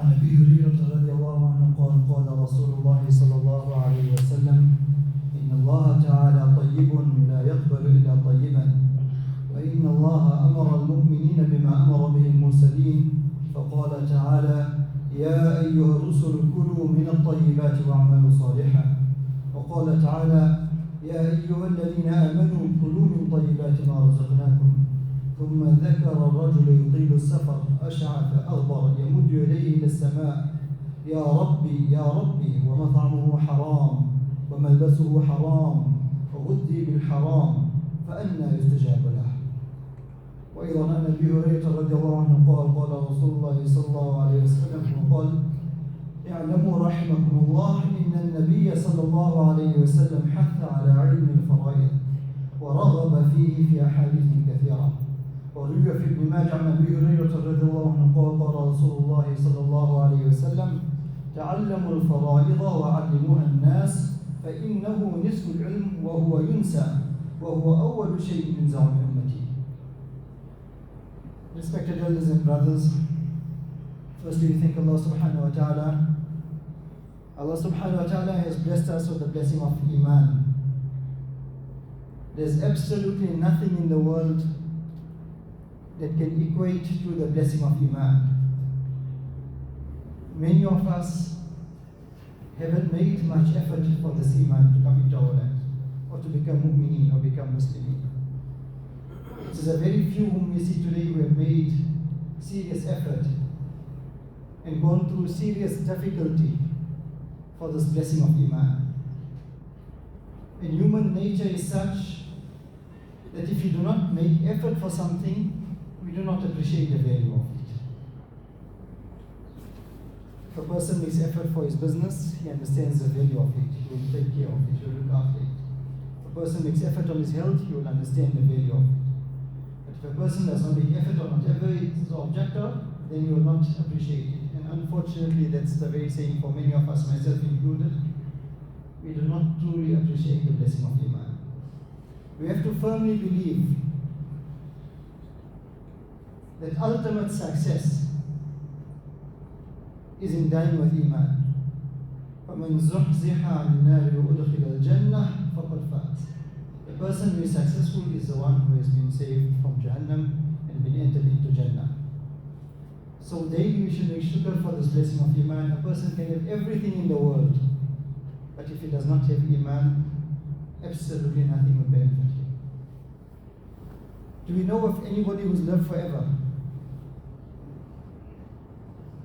عن أبي هريرة رضي الله عنه قال قال رسول الله صلى الله عليه وسلم إن الله تعالى طيب لا يقبل إلا طيبا وإن الله أمر المؤمنين بما أمر به المرسلين فقال تعالى يا أيها الرسل كلوا من الطيبات واعملوا صالحا وقال تعالى يا أيها الذين آمنوا كلوا من طيبات ما رزقناكم ثم ذكر الرجل يطيل السفر أشعث أغبر يمد يديه إلى السماء يا ربي يا ربي ومطعمه حرام وملبسه حرام وغذي بالحرام فأنى يستجاب له. وأيضا عن أبي هريرة رضي الله عنه قال قال رسول الله صلى الله عليه وسلم وقال اعلموا رحمكم الله إن النبي صلى الله عليه وسلم حث على علم الفرائض ورغب فيه في أحاديث كثيرة. وروي في ابن ماجه عن أبي هريرة رضي الله عنه قال قال رسول الله صلى الله عليه وسلم تعلموا الفرائض وعلموها الناس فإنه نصف العلم وهو ينسى وهو أول شيء من زعم أمتي. Respected elders and brothers, firstly we thank Allah subhanahu wa ta'ala. Allah subhanahu wa ta'ala has blessed us with the blessing of Iman. There's absolutely nothing in the world that can equate to the blessing of Iman. Many of us haven't made much effort for this Iman to come into our lives, or to become mu'mineen, or become Muslimin. It is a very few whom we see today who have made serious effort and gone through serious difficulty for this blessing of Iman. And human nature is such that if you do not make effort for something, we do not appreciate the value of it. If a person makes effort for his business, he understands the value of it. He will take care of it, he will look after it. If a person makes effort on his health, he will understand the value of it. But if a person does not make effort on whatever is the objective, then he will not appreciate it. And unfortunately, that's the very same for many of us, myself included. We do not truly appreciate the blessing of Iman. We have to firmly believe that ultimate success is in dying with Iman. فَمَنْ زُحْزِحَ عَنِ النَّارِ وَأُدْخِلَ الْجَنَّةِ فَقَدْ فَازَ. The person who is successful is the one who has been saved from Jahannam and been entered into Jannah. So daily we should make shukr for this blessing of Iman. A person can have everything in the world, but if he does not have Iman, absolutely nothing will benefit him. Do we know of anybody who's lived forever?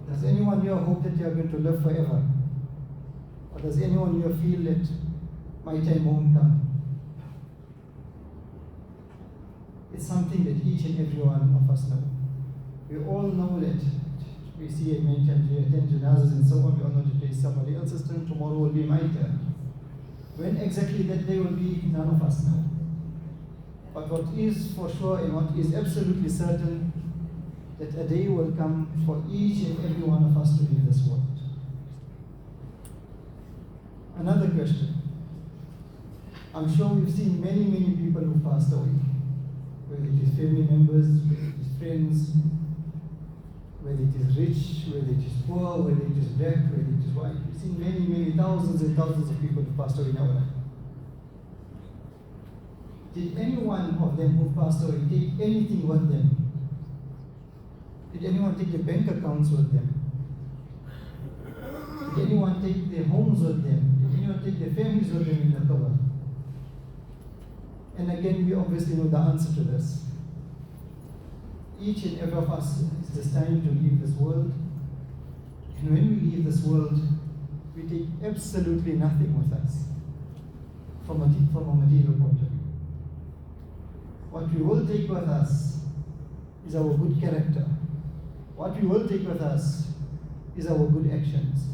Does anyone here hope that you are going to live forever? Or does anyone here feel that my time won't come? It's something that each and every one of us know. We all know that we see it many times, we attend janazas and so on, we all know that today is somebody else's turn, tomorrow will be my turn. When exactly that day will be, none of us know. But what is for sure and what is absolutely certain, that a day will come for each and every one of us to leave this world. Another question. I'm sure we've seen many, many people who passed away, whether it is family members, whether it is friends, whether it is rich, whether it is poor, whether it is black, whether it is white. We've seen many, many thousands and thousands of people who passed away in our life. Did any one of them who passed away take anything with them? Did anyone take their bank accounts with them? Did anyone take their homes with them? Did anyone take their families with them in the qabr? And again, we obviously know the answer to this. Each and every of us is destined to leave this world. And when we leave this world, we take absolutely nothing with us from a material point of view. What we will take with us is our good character. What we will take with us is our good actions.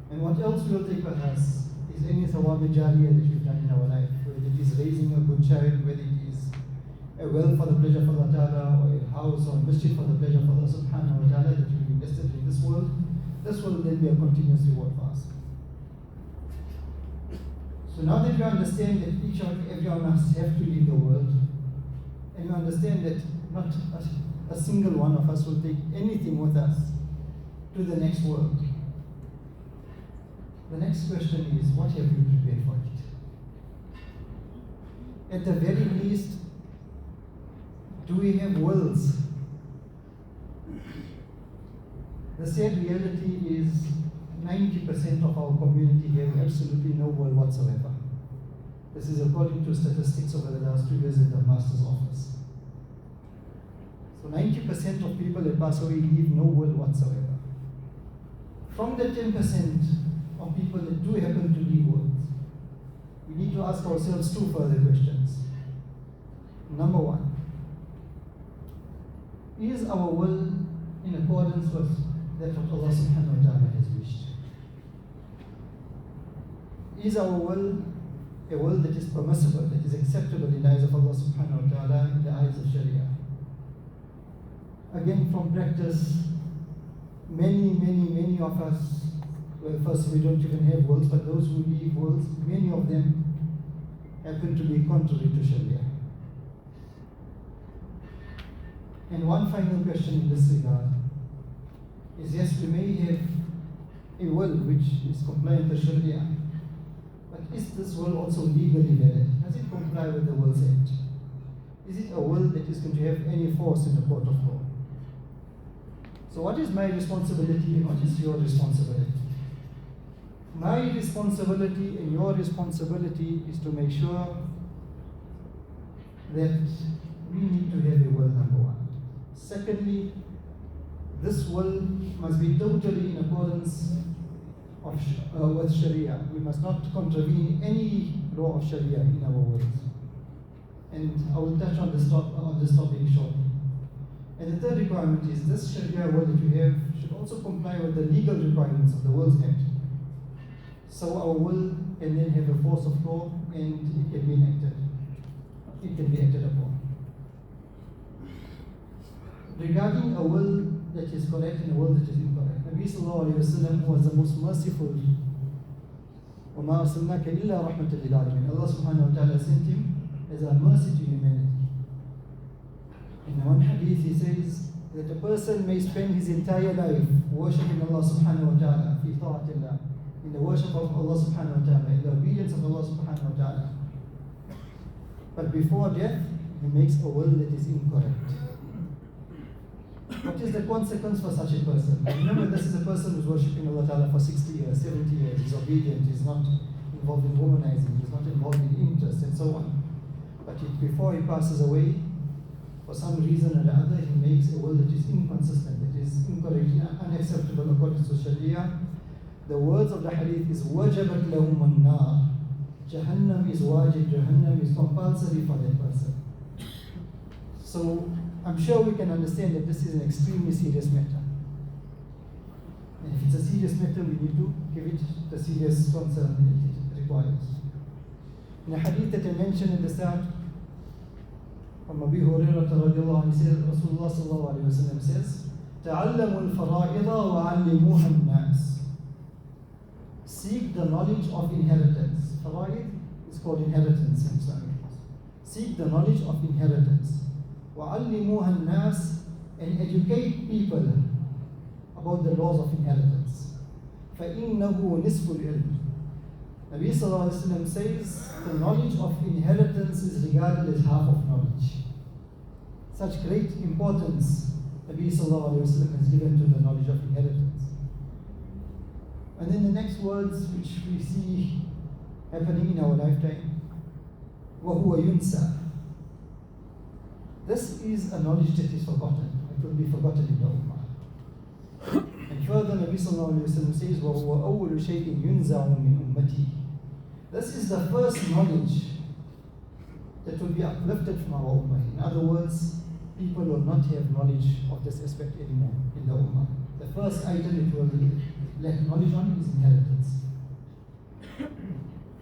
And what else we will take with us is any thawab jariyah that we've done in our life, whether it is raising a good child, whether it is a well for the pleasure of Allah Ta'ala, or a house or a masjid for the pleasure of Allah Subhanahu wa Ta'ala that we've invested in this world. This will then be a continuous reward for us. So now that we understand that each and every one of us have to leave the world, and we understand that not a single one of us will take anything with us, to the next world. The next question is, what have you prepared for it? At the very least, do we have wills? The sad reality is 90% of our community have absolutely no will whatsoever. This is according to statistics over the last 2 years at the Master's office. So 90% of people that pass away leave no will whatsoever. From the 10% of people that do happen to leave wills, we need to ask ourselves 2 further questions. Number 1, is our will in accordance with that what Allah subhanahu wa ta'ala has wished? Is our will a will that is permissible, that is acceptable in the eyes of Allah subhanahu wa ta'ala, in the eyes of Sharia? Again, from practice, many of us, well, first we don't even have wills, but those who leave wills, many of them happen to be contrary to Sharia. And one final question in this regard is, yes, we may have a will which is compliant to Sharia, but is this will also legally valid? Does it comply with the Wills Act? Is it a will that is going to have any force in the court of law? So what is my responsibility and what is your responsibility? My responsibility and your responsibility is to make sure that we need to have a will, number 1. Secondly, this will must be totally in accordance with Sharia. We must not contravene any law of Sharia in our wills. And I will touch on this topic shortly. And the third requirement is this Sharia will that we have should also comply with the legal requirements of the Wills Act. So our will can then have a force of law and it can be enacted. It can be acted upon. Regarding a will that is correct and a will that is incorrect, Nabi sallallahu alayhi wa sallam was the most merciful. وَمَا أَرْسَلْنَاكَ إِلَّا رَحْمَةً لِلْعَالَمِينَ. Allah subhanahu wa ta'ala sent him as a mercy to humanity. In one hadith he says that a person may spend his entire life worshipping Allah subhanahu wa ta'ala, fi ta'atillah, in the worship of Allah subhanahu wa ta'ala, in the obedience of Allah subhanahu wa ta'ala. But before death, he makes a will that is incorrect. What is the consequence for such a person? Remember, this is a person who's worshipping Allah ta'ala for 60 years, 70 years, he's obedient, he's not involved in womanizing, he's not involved in interest and so on. But before he passes away, for some reason or the other, he makes a will that is inconsistent, that is incorrect, unacceptable according to Sharia. The words of the hadith is وَجَبَتْ لَهُمُ النَّارِ. Jahannam is wajib, Jahannam is compulsory for that person. So I'm sure we can understand that this is an extremely serious matter. And if it's a serious matter, we need to give it the serious concern that it requires. In a hadith that I mentioned at the start, from Abu Hurairah radiallahu anhu, says, Rasulullah sallallahu alayhi wa sallam says, تَعَلَّمُوا الْفَرَائِضَ وَعَلِّمُوهَا النَّاسِ. Seek the knowledge of inheritance. Fara'id is called inheritance in Islamic law. Seek the knowledge of inheritance. وَعَلِّمُوهَا النَّاسِ, and educate people about the laws of inheritance. فَإِنَّهُ نِصْفُ الْعِلْمِ. Nabi sallallahu alayhi wa sallam says the knowledge of inheritance is regarded as half of knowledge. Such great importance Nabi sallallahu alayhi wa sallam has given to the knowledge of inheritance. And then the next words which we see happening in our lifetime, وَهُوَ يُنْسَى. This is a knowledge that is forgotten. It will be forgotten in the Ummah. And further, Nabi sallallahu alayhi wa sallam says, وَهُوَ أَوَّلُ شَيْءٍ يُنْزَعُ مِنْ أُمَّتِي. This is the first knowledge that will be uplifted from our Ummah. In other words, people will not have knowledge of this aspect anymore in the Ummah. The first item it will lack knowledge on is inheritance.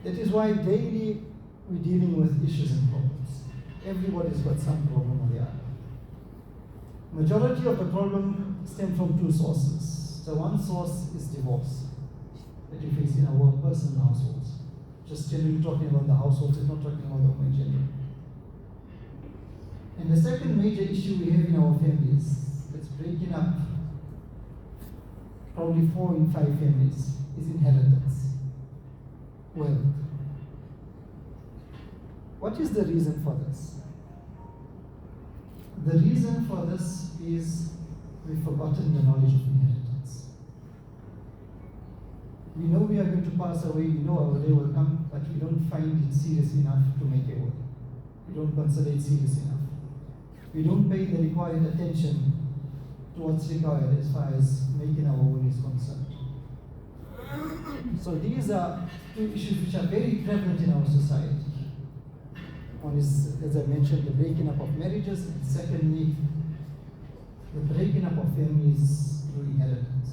That is why daily we're dealing with issues and problems. Everybody's got some problem or the other. Majority of the problem stems from 2 sources. The one source is divorce that we face in our personal households. Just generally talking about the households, it's not talking about the home in general. And the second major issue we have in our families, that's breaking up probably 4 in 5 families, is inheritance, wealth. What is the reason for this? The reason for this is we've forgotten the knowledge of inheritance. We know we are going to pass away, we know our day will come, but we don't find it serious enough to make a will. We don't consider it serious enough. We don't pay the required attention to what's required as far as making our will is concerned. So these are 2 issues which are very prevalent in our society. One is, as I mentioned, the breaking up of marriages, and secondly, the breaking up of families through inheritance.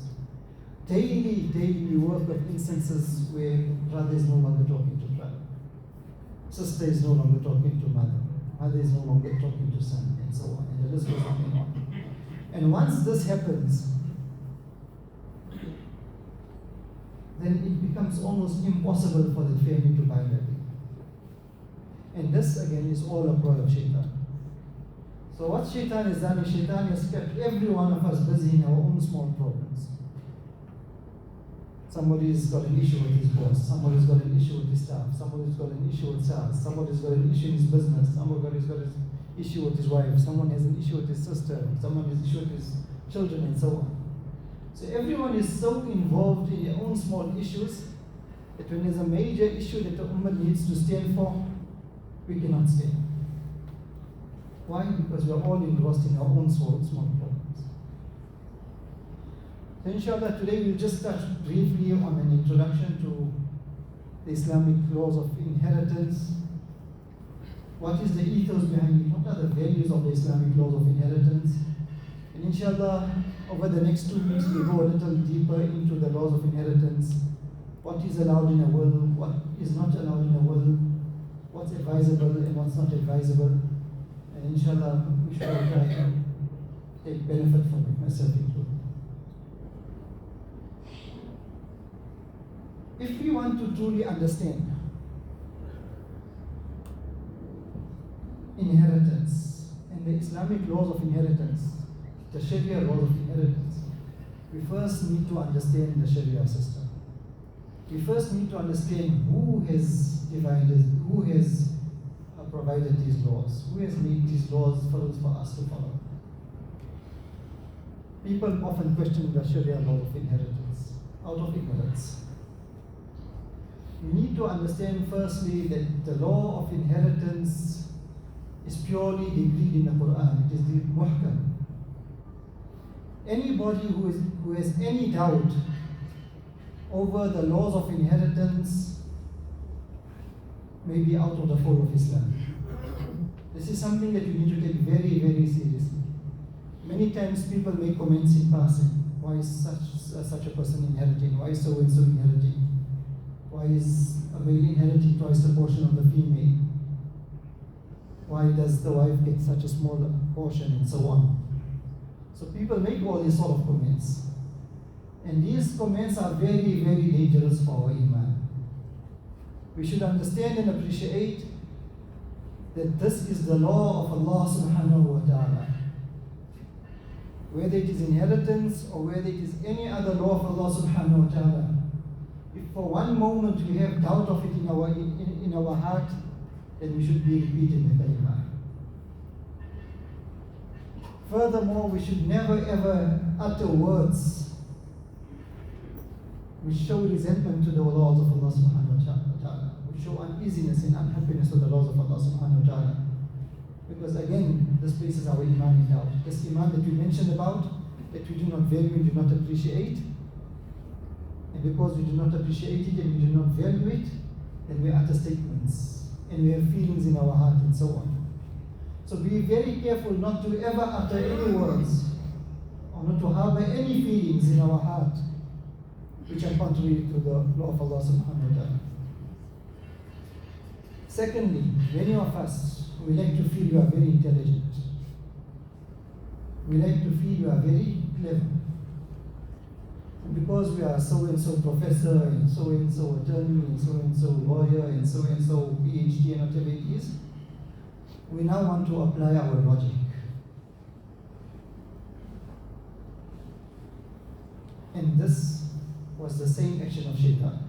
Daily we work with instances where brother is no longer talking to brother, sister is no longer talking to mother, mother is no longer talking to son, and so on, and the list goes on and on. And once this happens, then it becomes almost impossible for the family to bind again. And this again is all a ploy of shaitan. So what shaitan has done is shaitan has kept every one of us busy in our own small problems. Somebody's got an issue with his boss, somebody's got an issue with his staff, somebody's got an issue with sales, somebody's got an issue in his business, somebody's got an issue with his wife, someone has an issue with his sister, someone has an issue with his children, and so on. So everyone is so involved in their own small issues that when there's a major issue that the ummah needs to stand for, we cannot stand. Why? Because we are all engrossed in our own small problems. So inshallah today we'll just touch briefly on an introduction to the Islamic laws of inheritance. What is the ethos behind it? What are the values of the Islamic laws of inheritance? And inshallah, over the next 2 weeks we'll go a little deeper into the laws of inheritance. What is allowed in a will, what is not allowed in a will, what's advisable and what's not advisable. And inshallah, we should all try to take benefit from it, myself included. If we want to truly understand inheritance and the Islamic laws of inheritance, the Sharia laws of inheritance, we first need to understand the Sharia system. We first need to understand who has provided these laws, who has made these laws for us to follow. People often question the Sharia law of inheritance out of ignorance. We need to understand firstly that the law of inheritance is purely decreed in the Quran. It is the muhkam. Anybody who has any doubt over the laws of inheritance may be out of the fold of Islam. This is something that you need to take very, very seriously. Many times people make comments in passing. Why is such a person inheriting? Why is so and so inheriting? Why is a male inheriting twice the portion of the female? Why does the wife get such a small portion, and so on? So people make all these sort of comments. And these comments are very, very dangerous for our iman. We should understand and appreciate that this is the law of Allah subhanahu wa ta'ala. Whether it is inheritance or whether it is any other law of Allah subhanahu wa ta'ala, if for one moment we have doubt of it in our heart, then we should be repeating the kalima. Furthermore, we should never ever utter words which show resentment to the laws of Allah subhanahu wa ta'ala, which show uneasiness and unhappiness with the laws of Allah subhanahu wa ta'ala. Because again, this places our iman in doubt. This iman that we mentioned about, that we do not value and do not appreciate, and because we do not appreciate it and we do not value it, then we utter statements and we have feelings in our heart and so on. So be very careful not to ever utter any words or not to harbor any feelings in our heart which are contrary to the law of Allah subhanahu wa ta'ala. Secondly, many of us, we like to feel we are very intelligent. We like to feel we are very clever. And because we are so-and-so professor, and so-and-so attorney, and so-and-so lawyer, and so-and-so PhD, and whatever it is, we now want to apply our logic. And this was the same action of shaitan.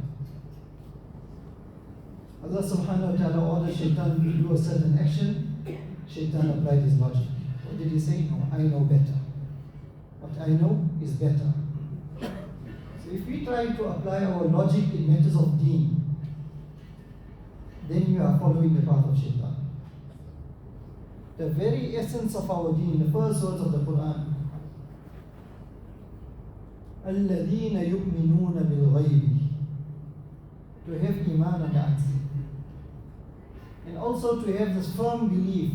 Allah subhanahu wa ta'ala ordered shaitan to do a certain action. Shaitan applied his logic. What did he say? No, I know better. What I know is better. So if we try to apply our logic in matters of deen, then you are following the path of shaitan. The very essence of our deen, the first words of the Quran, الَّذِينَ يُؤْمِنُونَ بِالْغَيْبِ, to have iman and aqsi. And also to have this firm belief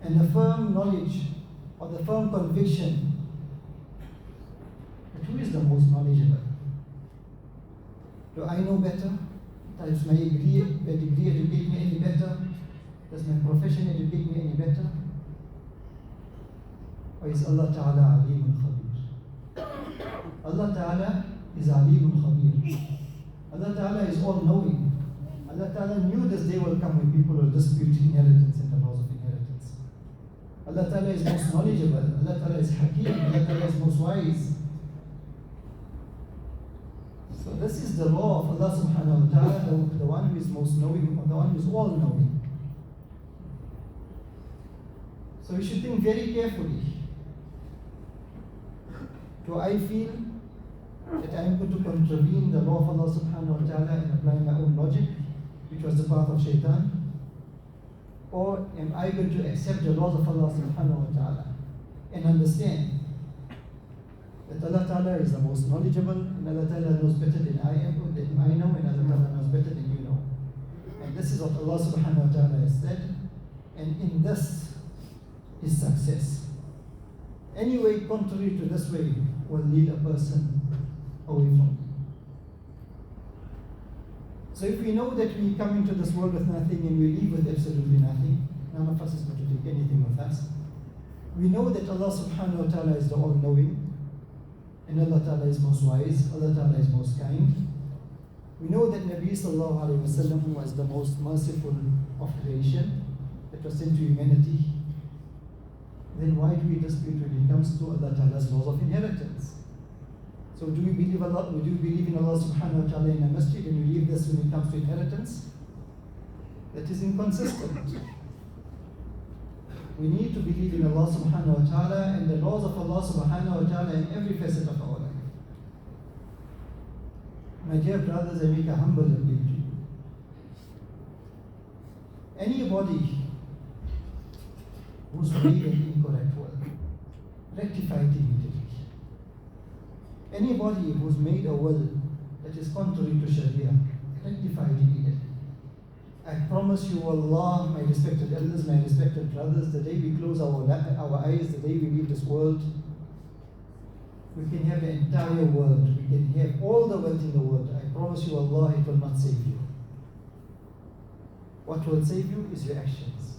and the firm knowledge or the firm conviction that who is the most knowledgeable? Do I know better? Does my degree educate me any better? Does my profession educate me any better? Or is Allah Ta'ala Alimul Khabir? Allah Ta'ala is Alimul Khabir. Allah Ta'ala is all-knowing. Allah Ta'ala knew this day will come when people will dispute inheritance and the laws of inheritance. Allah Ta'ala is most knowledgeable. Allah Ta'ala is Hakim. Allah Ta'ala is most wise. So this is the law of Allah Subhanahu wa Ta'ala, the one who is most knowing, or the one who is all-knowing. So we should think very carefully. Do I feel that I am going to contravene the law of Allah Subhanahu wa Ta'ala and apply my own logic, which was the path of shaitan? Or am I going to accept the laws of Allah Subhanahu wa Ta'ala and understand that Allah Ta'ala is the most knowledgeable, and Allah Ta'ala knows better than I know, and Allah Ta'ala knows better than you know. And this is what Allah Subhanahu wa Ta'ala has said, and in this is success. Any way contrary to this way will lead a person away from you. So if we know that we come into this world with nothing and we leave with absolutely nothing, none of us is going to take anything with us. We know that Allah Subhanahu wa Ta'ala is the all-knowing, and Allah Ta'ala is most wise, Allah Ta'ala is most kind. We know that Nabi Sallallahu Alaihi Wasallam was the most merciful of creation that was sent to humanity. Then why do we dispute when it comes to Allah Ta'ala's laws of inheritance? So do we believe in Allah Subhanahu wa Ta'ala in a masjid and we leave this when it comes to inheritance? That is inconsistent. We need to believe in Allah Subhanahu wa Ta'ala and the laws of Allah Subhanahu wa Ta'ala in every facet of our life. My dear brothers, I make a humble appeal to you. Anybody who's made an incorrect will, rectify it immediately. Anybody who's made a will that is contrary to Sharia, rectify it immediately. I promise you, Allah, my respected elders, my respected brothers, the day we close our eyes, the day we leave this world, we can have the entire world, we can have all the wealth in the world. I promise you, Allah, it will not save you. What will save you is your actions.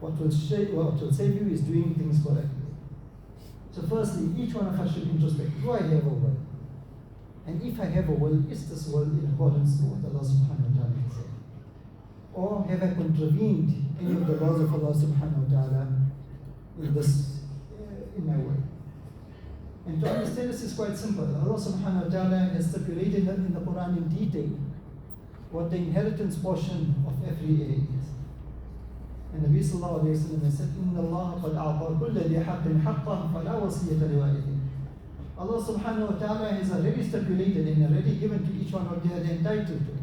What will save you is doing things correctly. So firstly, each one of us should introspect. Do I have a will? And if I have a will, is this will in accordance to what Allah Subhanahu wa Ta'ala has said? Or have I contravened any of the laws of Allah Subhanahu wa Ta'ala in my will? And to understand this is quite simple. Allah Subhanahu wa Ta'ala has stipulated in the Quran in detail what the inheritance portion of every area is. And Nabi Sallallahu Alaihi Wasallam said, إِنَّ اللَّهَ قَدْ أَعْطَى كُلَّ ذِي حَقٍّ حَقًّا فَلَا وَصِيَّةَ لِوَارِثٍ. Allah Subhanahu wa Ta'ala has already stipulated and already given to each one what they are entitled to.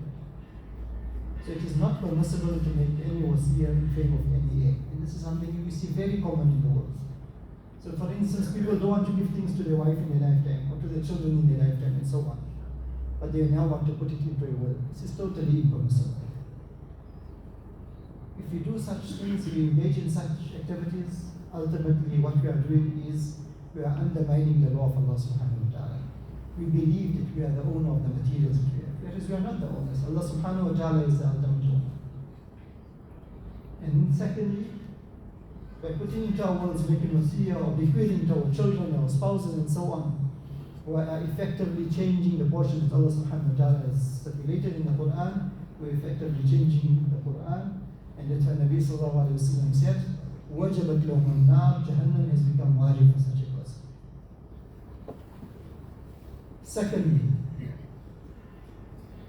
So it is not permissible to make any wasiyah in favor of any heir. And this is something we see very common in the world. So for instance, people don't want to give things to their wife in their lifetime or to their children in their lifetime and so on. But they now want to put it into a will. This is totally impermissible. If we do such things, we engage in such activities, ultimately what we are doing is we are undermining the law of Allah Subhanahu wa Ta'ala. We believe that we are the owner of the materials that we have, whereas we are not the owners. Allah Subhanahu wa Ta'ala is the ultimate owner. And secondly, by putting into our worlds, making wasiyah or bequeathing to our children, our spouses and so on, we are effectively changing the portion that Allah Subhanahu wa Ta'ala has stipulated in the Quran. We are effectively changing the Quran. And that's why Nabi Sallallahu Alaihi Wasallam said, وَجَبَتْ لَهُمُ النَّارِ, Jahannam has become wajib for such a person. Secondly,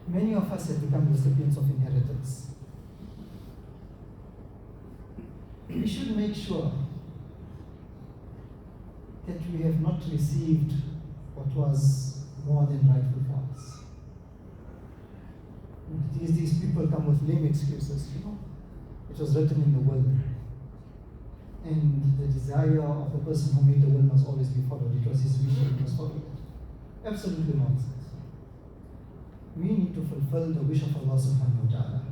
many of us have become recipients of inheritance. We should make sure that we have not received what was more than rightful for us. These people come with lame excuses, It was written in the will. And the desire of the person who made the will must always be followed. It was his wish and he must follow it. Absolutely nonsense. We need to fulfill the wish of Allah subhanahu wa ta'ala.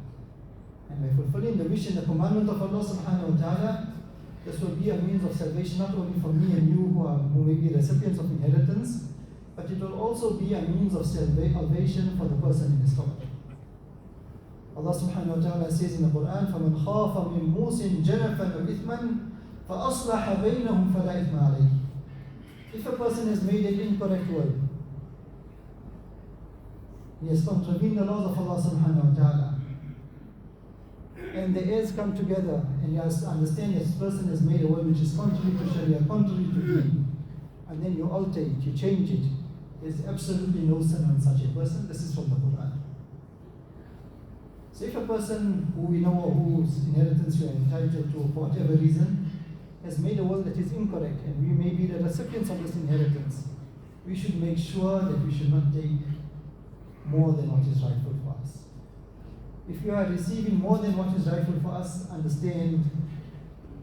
And by fulfilling the wish and the commandment of Allah subhanahu wa ta'ala, this will be a means of salvation not only for me and you who may be recipients of inheritance, but it will also be a means of salvation for the person in his qabr. Allah subhanahu wa ta'ala says in the Quran, فَمَنْ خَافَ مِنْ مُوسٍ جَنَفًا وَإِثْمًا فَأَصْلَحَ بَيْنَهُمْ فَلَا إِثْمَ عَلَيْهِ. If a person has made an incorrect will, he has contravened the laws of Allah subhanahu wa ta'ala, and the heirs come together and you understand this person has made a will which is contrary to Sharia, contrary to deen, and then you alter it, you change it, there's absolutely no sin on such a person. This is from the Quran. So if a person who we know or whose inheritance you are entitled to for whatever reason has made a will that is incorrect, and we may be the recipients of this inheritance, we should make sure that we should not take more than what is rightful for us. If you are receiving more than what is rightful for us, understand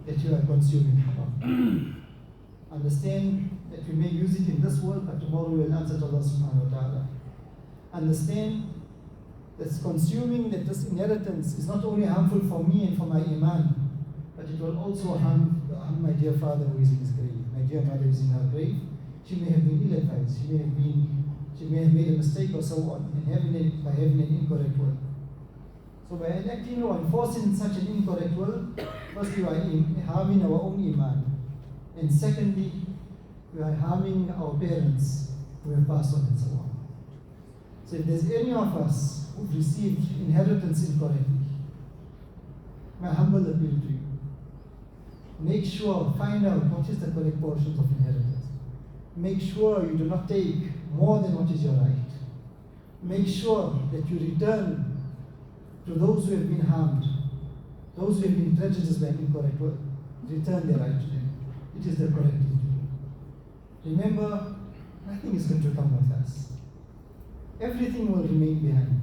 that you are consuming haram. Understand that we may use it in this world, but tomorrow we will answer to Allah subhanahu wa ta'ala. Understand that consuming that this inheritance is not only harmful for me and for my iman, but it will also harm my dear father who is in his grave, my dear mother who is in her grave. She may have been ill-advised, she may have made a mistake or so on, by having an incorrect will. So by enacting or enforcing such an incorrect will, firstly we are harming our own iman, and secondly we are harming our parents who have passed on and so on. So if there's any of us who've received inheritance incorrectly, my humble appeal to you, make sure, find out what is the correct portions of inheritance. Make sure you do not take more than what is your right. Make sure that you return to those who have been harmed, those who have been prejudiced by an incorrect will. Return their right to them. It is the correct thing to do. Remember, nothing is going to come with us. Everything will remain behind.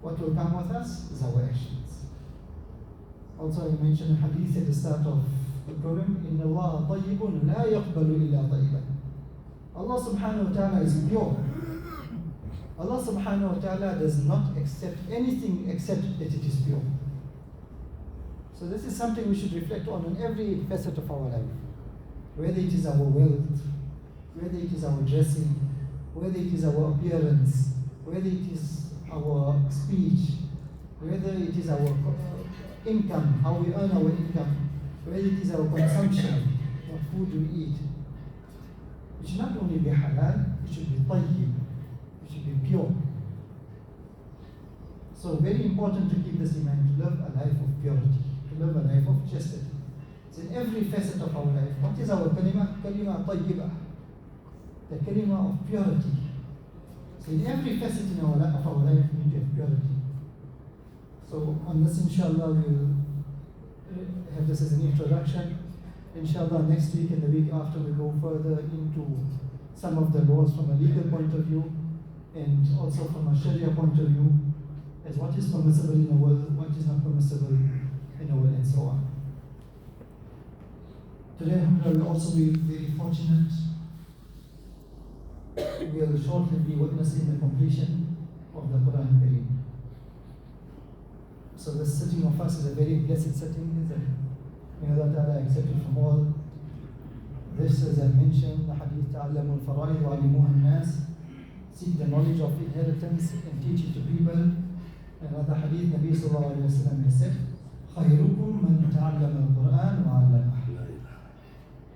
What will come with us is our actions. Also, I mentioned a hadith at the start of the program, إِنَّ اللَّهَ طَيِّبٌ لَا يَقْبَلُ إِلَّا طَيِّبًا. Allah subhanahu wa ta'ala is pure. Allah subhanahu wa ta'ala does not accept anything except that it is pure. So this is something we should reflect on in every facet of our life. Whether it is our wealth, whether it is our dressing, whether it is our appearance, whether it is our speech, whether it is our income, how we earn our income, whether it is our consumption, what food we eat. It should not only be halal, it should be tayyib, it should be pure. So very important to keep this in mind, to live a life of purity, to live a life of chastity. It's in every facet of our life. What is our kalima? Kalima tayyibah, the kalima of purity. So in every facet of our life, we need to have purity. So on this, inshallah, we'll have this as an introduction. Inshallah, next week and the week after, we'll go further into some of the laws from a legal point of view and also from a Sharia point of view, as what is permissible in the world, what is not permissible in the world, and so on. Today, alhamdulillah, we'll also be very fortunate. We will shortly be witnessing the completion of the Quran Kareem. So this sitting of us is a very blessed sitting, isn't it? May Allah Ta'ala accept it from all. This, as I mentioned, the hadith, تَعَلَّمُوا الْفَرَائِضَ وَعَلِّمُوهَا النَّاسِ. Seek the knowledge of inheritance and teach it to people. Another hadith, Nabi Sallallahu Alaihi Wasallam has said, خَيْرُكُمْ مَنْ تَعَلَّمَ الْقُرْآنَ وَعَلَّمَهُ.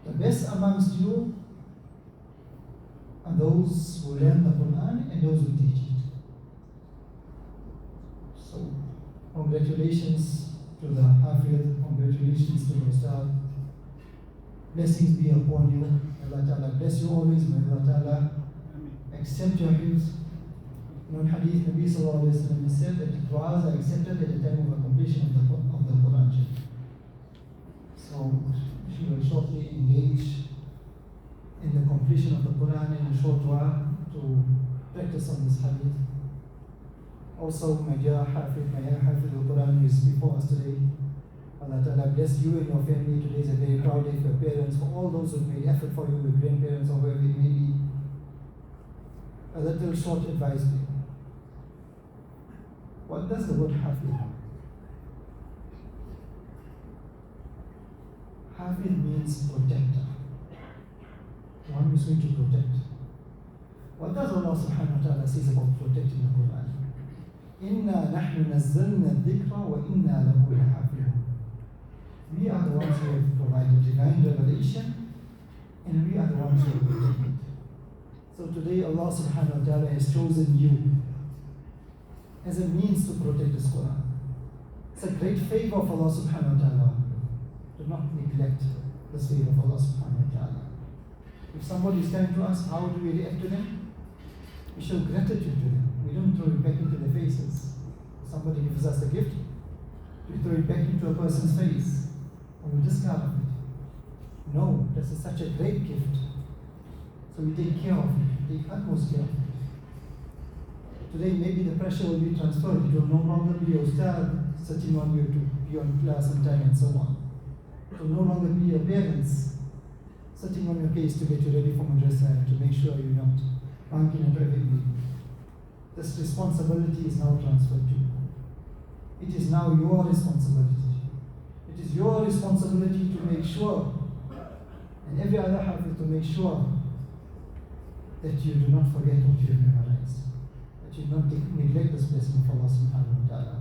The best amongst you are those who learn the Quran and those who teach it. So, congratulations to the Hifdh, congratulations to the Ustad. Blessings be upon you. Allah Ta'ala bless you always. May Allah Ta'ala accept your Hifdh. In Hadith, Nabi Sallallahu Alaihi Wasallam said that the du'as are accepted at the time of the completion of the Quran. So she will shortly engage in the completion of the Quran in a short dua to practice on this hadith. Also, my dear Hafidh, al-Quran is before us today. Allah Ta'ala bless you and your family. Today is a very proud day for your parents, for all those who have made effort for you, your grandparents or whoever it may be. A little short advice to you. What does the word Hafidh mean? Hafidh means protector. One is going to protect. What does Allah subhanahu wa ta'ala says about protecting the Quran? Inna nahnu nazzalna dhikra wa inna lahu lahafidhun. We are the ones who have provided divine revelation, and we are the ones who have protected it. So today Allah subhanahu wa ta'ala has chosen you as a means to protect this Quran. It's a great favor of Allah subhanahu wa ta'ala. Do not neglect this favor of Allah subhanahu wa ta'ala. If somebody is coming to us, how do we react to them? We show gratitude to them. We don't throw it back into their faces. Somebody gives us a gift, we throw it back into a person's face, and we discard of it. No, this is such a great gift. So we take care of it, take utmost care of it. Today maybe the pressure will be transferred. It will no longer be your ustad sitting on you to be on class and time and so on. It will no longer be your parents sitting on your case to get you ready for madrasa and to make sure you're not banking and driving. This responsibility is now transferred to you. It is now your responsibility. It is your responsibility to make sure, and every other Hafidh to make sure, that you do not forget what you have memorized. That you do not neglect this blessing of Allah subhanahu wa ta'ala.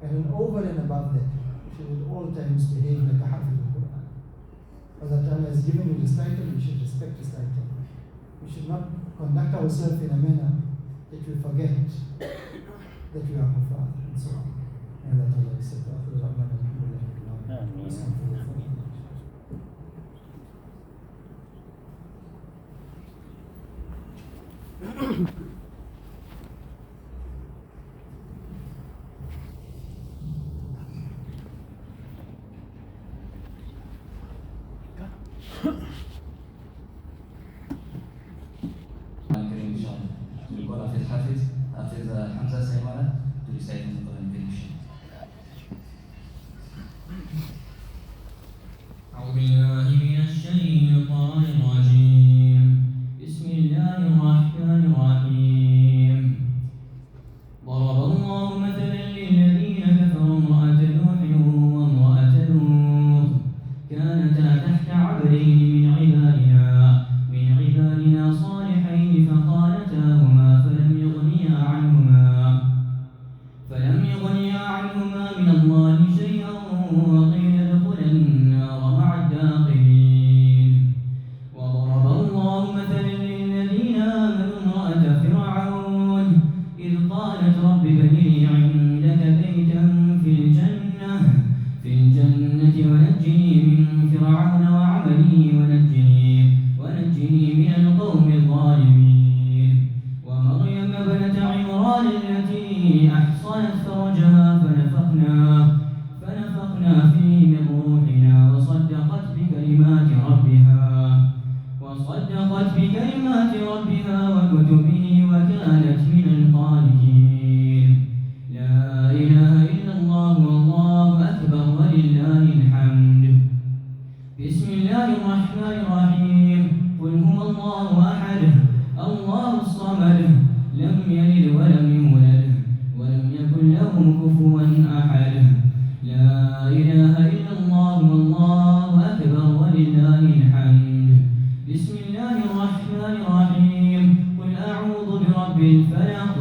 And then over and above that, you should at all times behave like a Hafidh al-Quran. Allah Ta'ala has given you this title, we should respect this title. We should not conduct ourselves in a manner that we forget that we are Kuffar and so on. And Allah Ta'ala accept our Rahman and أعوذ بالله من الشيطان الرجيم. بسم الله الرحمن الرحيم. ضرب الله مثلا للذين كفروا امرأة نوح وامرأة لوط كانتا تحت عبدين من عبادنا صالحين فخانتاهما فلم يغنيا عنهما من الله شيئا وقيل ادخلا النار مع الداخلين. وضرب الله مثلا للذين آمنوا امرأة فرعون إذ قالت رب ابن لي عندك بيتا في الجنة ونجني من فرعون وعمله ونجني من القوم الظالمين. ومريم ابنة عمران التي أحصنت فرجها فنفخنا فيه من روحنا وصدقت بكلمات ربها وكتبه وكانت من القانتين. لا إله إلا الله والله أكبر ولله الحمد. بسم الله الرحمن الرحيم. قل هو الله أحد الله الصمد لم يلد ولم يولد ولم يكن له كفوا أحد. لا إله إلا الله والله أكبر ولله الحمد. بسم الله الرحمن الرحيم. قل أعوذ برب الفلق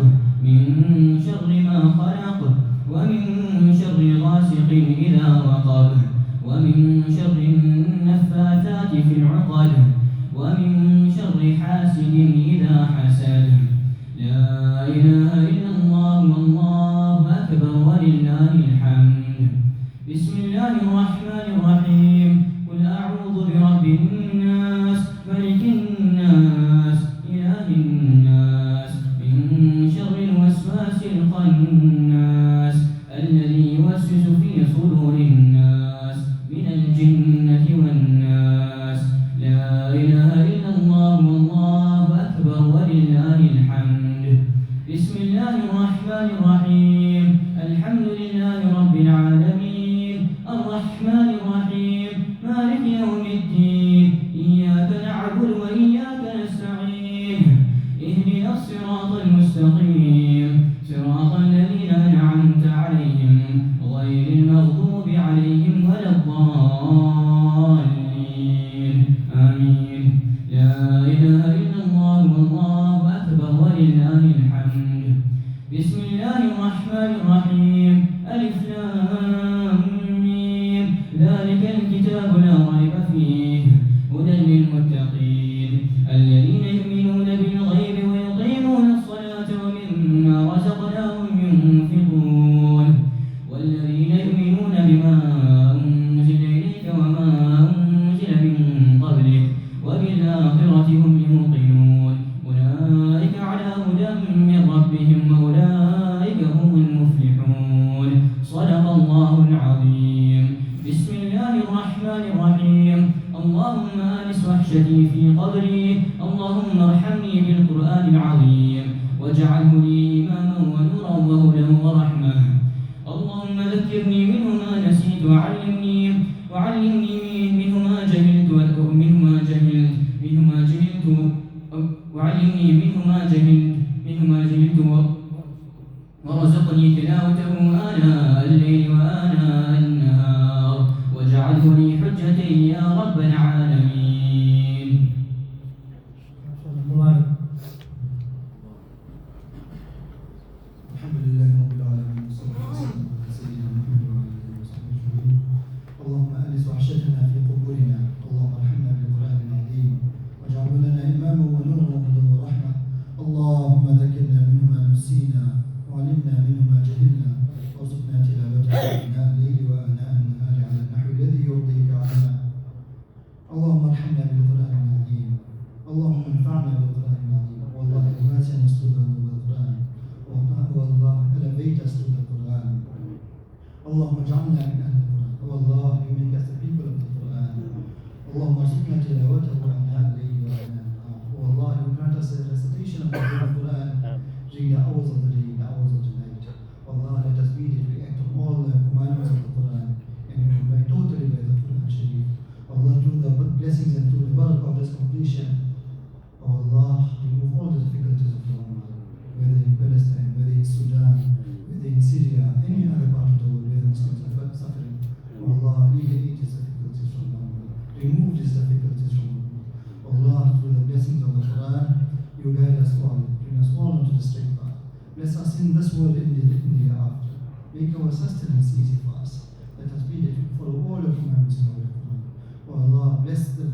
من شر ما خلق ومن شر غاسق إذا وقب ومن شر النفاثات في العقد ومن شر حاسد إذا حسد. لا إله إلا الله والله أكبر ولله الحمد. بسم الله الرحمن الرحيم. قل أعوذ برب الناس ملك الناس إله الناس العالمين. لا إله إلا الله والله أكبر ولله الحمد. بسم الله الرحمن الرحيم. ألف لام ميم. ذلك الكتاب لا ريب فيه هدى للمتقين الذين يؤمنون بالغيب ويقيمون الصلاة ومما رزقناهم ينفقون والذين يؤمنون بما أنزل إليك وما أنزل من قبلك وبالآخرة هم يوقنون أولئك على هدى من ربهم وأولئك هم المفلحون. صدق الله العظيم. بسم الله الرحمن الرحيم. اللهم آنس وحشتي في قبري. اللهم ارحمني بالقرآن العظيم واجعله لي إماما ونورا وهدى ورحمة. اللهم ذكرني منه ما نسيت وعلمني منه ما جهلت وعلمني منه ما جهلت ورزقني تلاوته آناء الليل وآناء النهار واجعله لي حجة يا رب العالمين. الحمد لله رب العالمين والصلاة والسلام على سيدنا محمد وعلى آله وصحبه أجمعين. اللهم أنس وحشتنا في قبورنا. اللهم ارحمنا بالقرآن العظيم واجعله لنا إماما ونورا وهدى ورحمة. اللهم ذكرنا منه ما نسينا وعلمنا منه ما جهلنا وارزقنا تلاوته آناء الليل وآناء النهار على النحو الذي يرضيك عنا. اللهم ارحمنا بالقرآن العظيم. اللهم انفعنا بالقرآن العظيم. والله الواسع نسلبه بالقرآن. والله elevate us to the Quran. اللهم اجعلنا من أهل القرآن. والله you make us the people of the Quran. اللهم ارزقنا تلاوته آناء الليل وآناء النهار. والله you grant us the recitation of the Quran during the hours of the day, the hours of the night. Allah, let us be that we act on all the commandments of the Quran and we comply totally by the Quran Sharif. Allah, through the blessings and through the barakah of this completion, Allah, remove all the difficulties of the Ummah, whether in Palestine, whether in Sudan, whether in Syria, any other part of the world where the Muslims are suffering. Allah, alleviate these difficulties from the Ummah. Remove these difficulties from the Ummah. Allah, through the blessings of the Quran, you guide us all, bring us all onto the straight path. Bless us in this world and in the hereafter. Make our sustenance easy for us. Let us be that we follow all the commandments in the Quran. Oh Allah, bless the